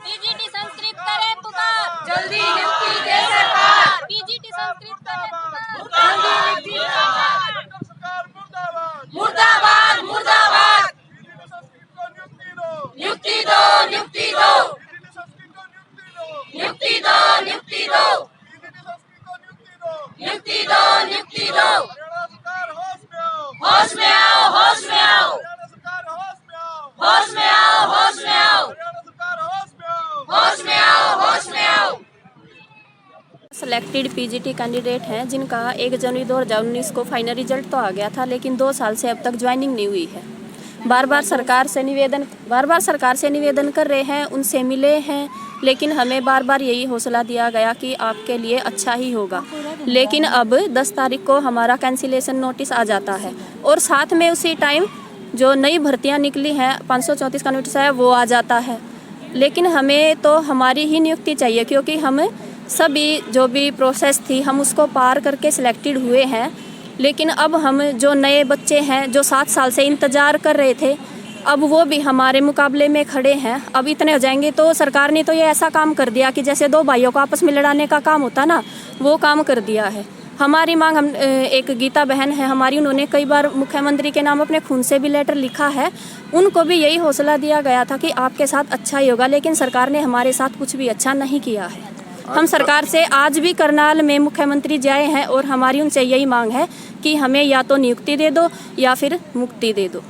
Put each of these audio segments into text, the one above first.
PGT Sanskrit करे पुकार, जल्दी नियुक्ति दे सरकार। पीजीटी संस्कृत करे पुकार, जल्दी नियुक्ति दे सरकार। मुर्दाबाद मुर्दाबाद, नियुक्ति दो नियुक्ति दो, नियुक्ति दो नियुक्ति दो, नियुक्ति दो नियुक्ति दो। होश में आओ होश में आओ, होश में आओ होश में आओ, होश में आओ होश में आओ। सिलेक्टेड पीजीटी कैंडिडेट हैं जिनका 1 जनवरी 2019 को फाइनल रिजल्ट तो आ गया था, लेकिन 2 साल से अब तक ज्वाइनिंग नहीं हुई है। बार बार सरकार से निवेदन कर रहे हैं, उनसे मिले हैं, लेकिन हमें बार बार यही हौसला दिया गया कि आपके लिए अच्छा ही होगा। लेकिन अब 10 तारीख को हमारा कैंसिलेशन नोटिस आ जाता है और साथ में उसी टाइम जो नई भर्तियां निकली हैं 534 का नोटिस है वो आ जाता है। लेकिन हमें तो हमारी ही नियुक्ति चाहिए, क्योंकि हम सभी जो भी प्रोसेस थी हम उसको पार करके सिलेक्टेड हुए हैं। लेकिन अब हम जो नए बच्चे हैं जो 7 साल से इंतज़ार कर रहे थे, अब वो भी हमारे मुकाबले में खड़े हैं। अब इतने हो जाएंगे तो सरकार ने तो ये ऐसा काम कर दिया कि जैसे 2 भाइयों को आपस में लड़ाने का काम होता ना, वो काम कर दिया है। हमारी मांग, हम एक गीता बहन है हमारी, उन्होंने कई बार मुख्यमंत्री के नाम अपने खून से भी लेटर लिखा है। उनको भी यही हौसला दिया गया था कि आपके साथ अच्छा ही होगा, लेकिन सरकार ने हमारे साथ कुछ भी अच्छा नहीं किया है। हम सरकार से आज भी करनाल में मुख्यमंत्री जाए हैं और हमारी उनसे यही मांग है कि हमें या तो नियुक्ति दे दो या फिर मुक्ति दे दो।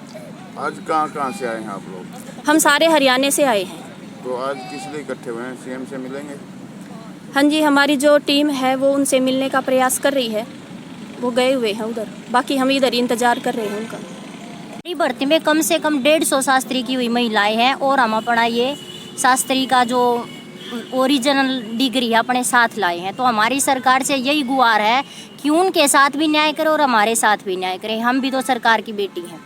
आज कहाँ से आए हैं आप लोग? हम सारे हरियाणा से आए हैं। तो आज किस लिए इकट्ठे हुए हैं? सीएम से मिलेंगे? हाँ जी, हमारी जो टीम है वो उनसे मिलने का प्रयास कर रही है, वो गए हुए हैं उधर, बाकी हम इधर इंतजार कर रहे हैं उनका। भर्ती में कम से कम 150 शास्त्री की हुई महिलाएं हैं और हम अपना ये शास्त्री का जो ओरिजिनल डिग्री है अपने साथ लाए हैं। तो हमारी सरकार से यही गुहार है कि उनके साथ भी न्याय करें और हमारे साथ भी न्याय करें। हम भी तो सरकार की बेटी हैं।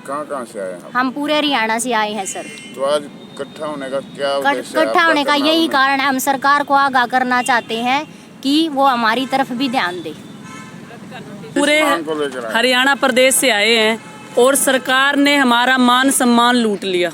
कहाँ से आए हैं? हम पूरे हरियाणा से आए हैं सर। तो आज इकट्ठा होने का क्या उद्देश्य है? इकट्ठा होने का यही कारण है, हम सरकार को आगाह करना चाहते हैं कि वो हमारी तरफ भी ध्यान दे। पूरे हरियाणा प्रदेश से आए हैं और सरकार ने हमारा मान सम्मान लूट लिया।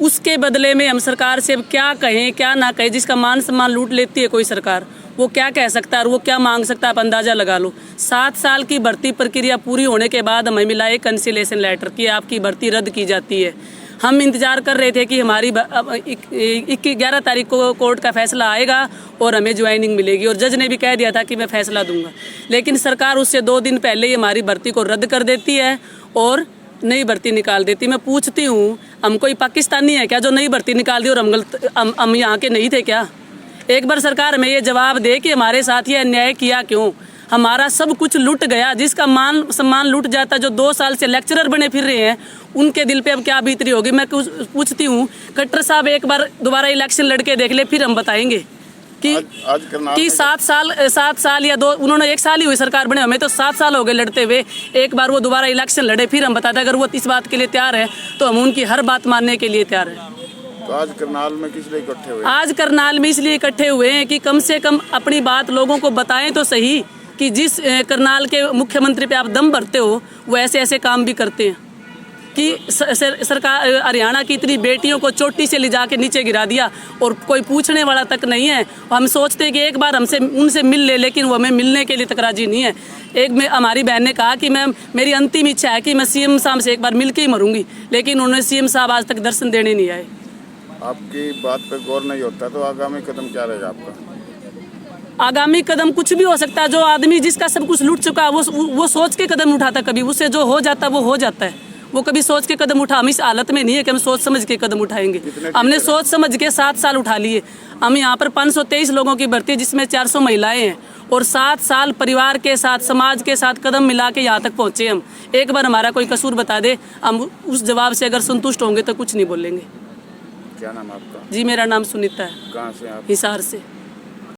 उसके बदले में हम सरकार से अब क्या कहें क्या ना कहें। जिसका मान सम्मान लूट लेती है कोई सरकार, वो क्या कह सकता है और वो क्या मांग सकता है, आप अंदाज़ा लगा लो। 7 साल की भर्ती प्रक्रिया पूरी होने के बाद हमें मिला एक कैंसिलेशन लेटर कि आपकी भर्ती रद्द की जाती है। हम इंतज़ार कर रहे थे कि हमारी 11 तारीख को कोर्ट का फैसला आएगा और हमें ज्वाइनिंग मिलेगी, और जज ने भी कह दिया था कि मैं फैसला दूंगा। लेकिन सरकार उससे 2 दिन पहले ही हमारी भर्ती को रद्द कर देती है और नई भर्ती निकाल देती। मैं पूछती हूँ, हम कोई पाकिस्तानी है क्या जो नई भर्ती निकाल दी और हम यहाँ के नहीं थे क्या? एक बार सरकार हमें ये जवाब दे कि हमारे साथ ये अन्याय किया क्यों। हमारा सब कुछ लूट गया, जिसका मान सम्मान लूट जाता, जो 2 साल से लेक्चरर बने फिर रहे हैं, उनके दिल पे अब क्या बीतरी होगी। मैं पूछती हूँ, खट्टर साहब एक बार दोबारा इलेक्शन लड़के देख ले, फिर हम बताएंगे कि 7 साल या 2, उन्होंने 1 साल ही हुई सरकार बने, हमें तो 7 साल हो गए लड़ते हुए। एक बार वो दोबारा इलेक्शन लड़े, फिर हम बताते। अगर वो इस बात के लिए तैयार है तो हम उनकी हर बात मानने के लिए तैयार हैं। तो आज करनाल में किस लिए इकट्ठे हुए? आज करनाल में इसलिए इकट्ठे हुए हैं कि कम से कम अपनी बात लोगों को बताएं तो सही कि जिस करनाल के मुख्यमंत्री पे आप दम भरते हो वो ऐसे ऐसे काम भी करते हैं कि सरकार हरियाणा की इतनी बेटियों को चोटी से ले जाके नीचे गिरा दिया और कोई पूछने वाला तक नहीं है। हम सोचते हैं कि एक बार उनसे मिल ले, लेकिन वो हमें मिलने के लिए तक राजी नहीं है। हमारी बहन ने कहा कि मेरी अंतिम इच्छा है कि मैं सीएम साहब से एक बार मिल के ही मरूंगी, लेकिन उन्होंने सीएम साहब आज तक दर्शन देने नहीं आए। आपकी बात पर गौर नहीं होता तो आगामी कदम क्या रहेगा आपका? आगामी कदम कुछ भी हो सकता है। जो आदमी जिसका सब कुछ लूट चुका है वो सोच के कदम उठाता, कभी उससे जो हो जाता है वो हो जाता है। वो कभी सोच के कदम उठा, हम इस हालत में नहीं है कि हम सोच समझ के कदम उठाएंगे। हमने सोच समझ के 7 साल उठा लिए। हम यहाँ पर 523 लोगों की भर्ती, जिसमें 400 महिलाएं हैं, और 7 साल परिवार के साथ, समाज के साथ कदम मिला के यहाँ तक पहुँचे हम। एक बार हमारा कोई कसूर बता दे, हम उस जवाब से अगर संतुष्ट होंगे तो कुछ नहीं बोलेंगे। क्या नाम आपका? जी मेरा नाम सुनीता है, कहाँ से आप? हिसार से।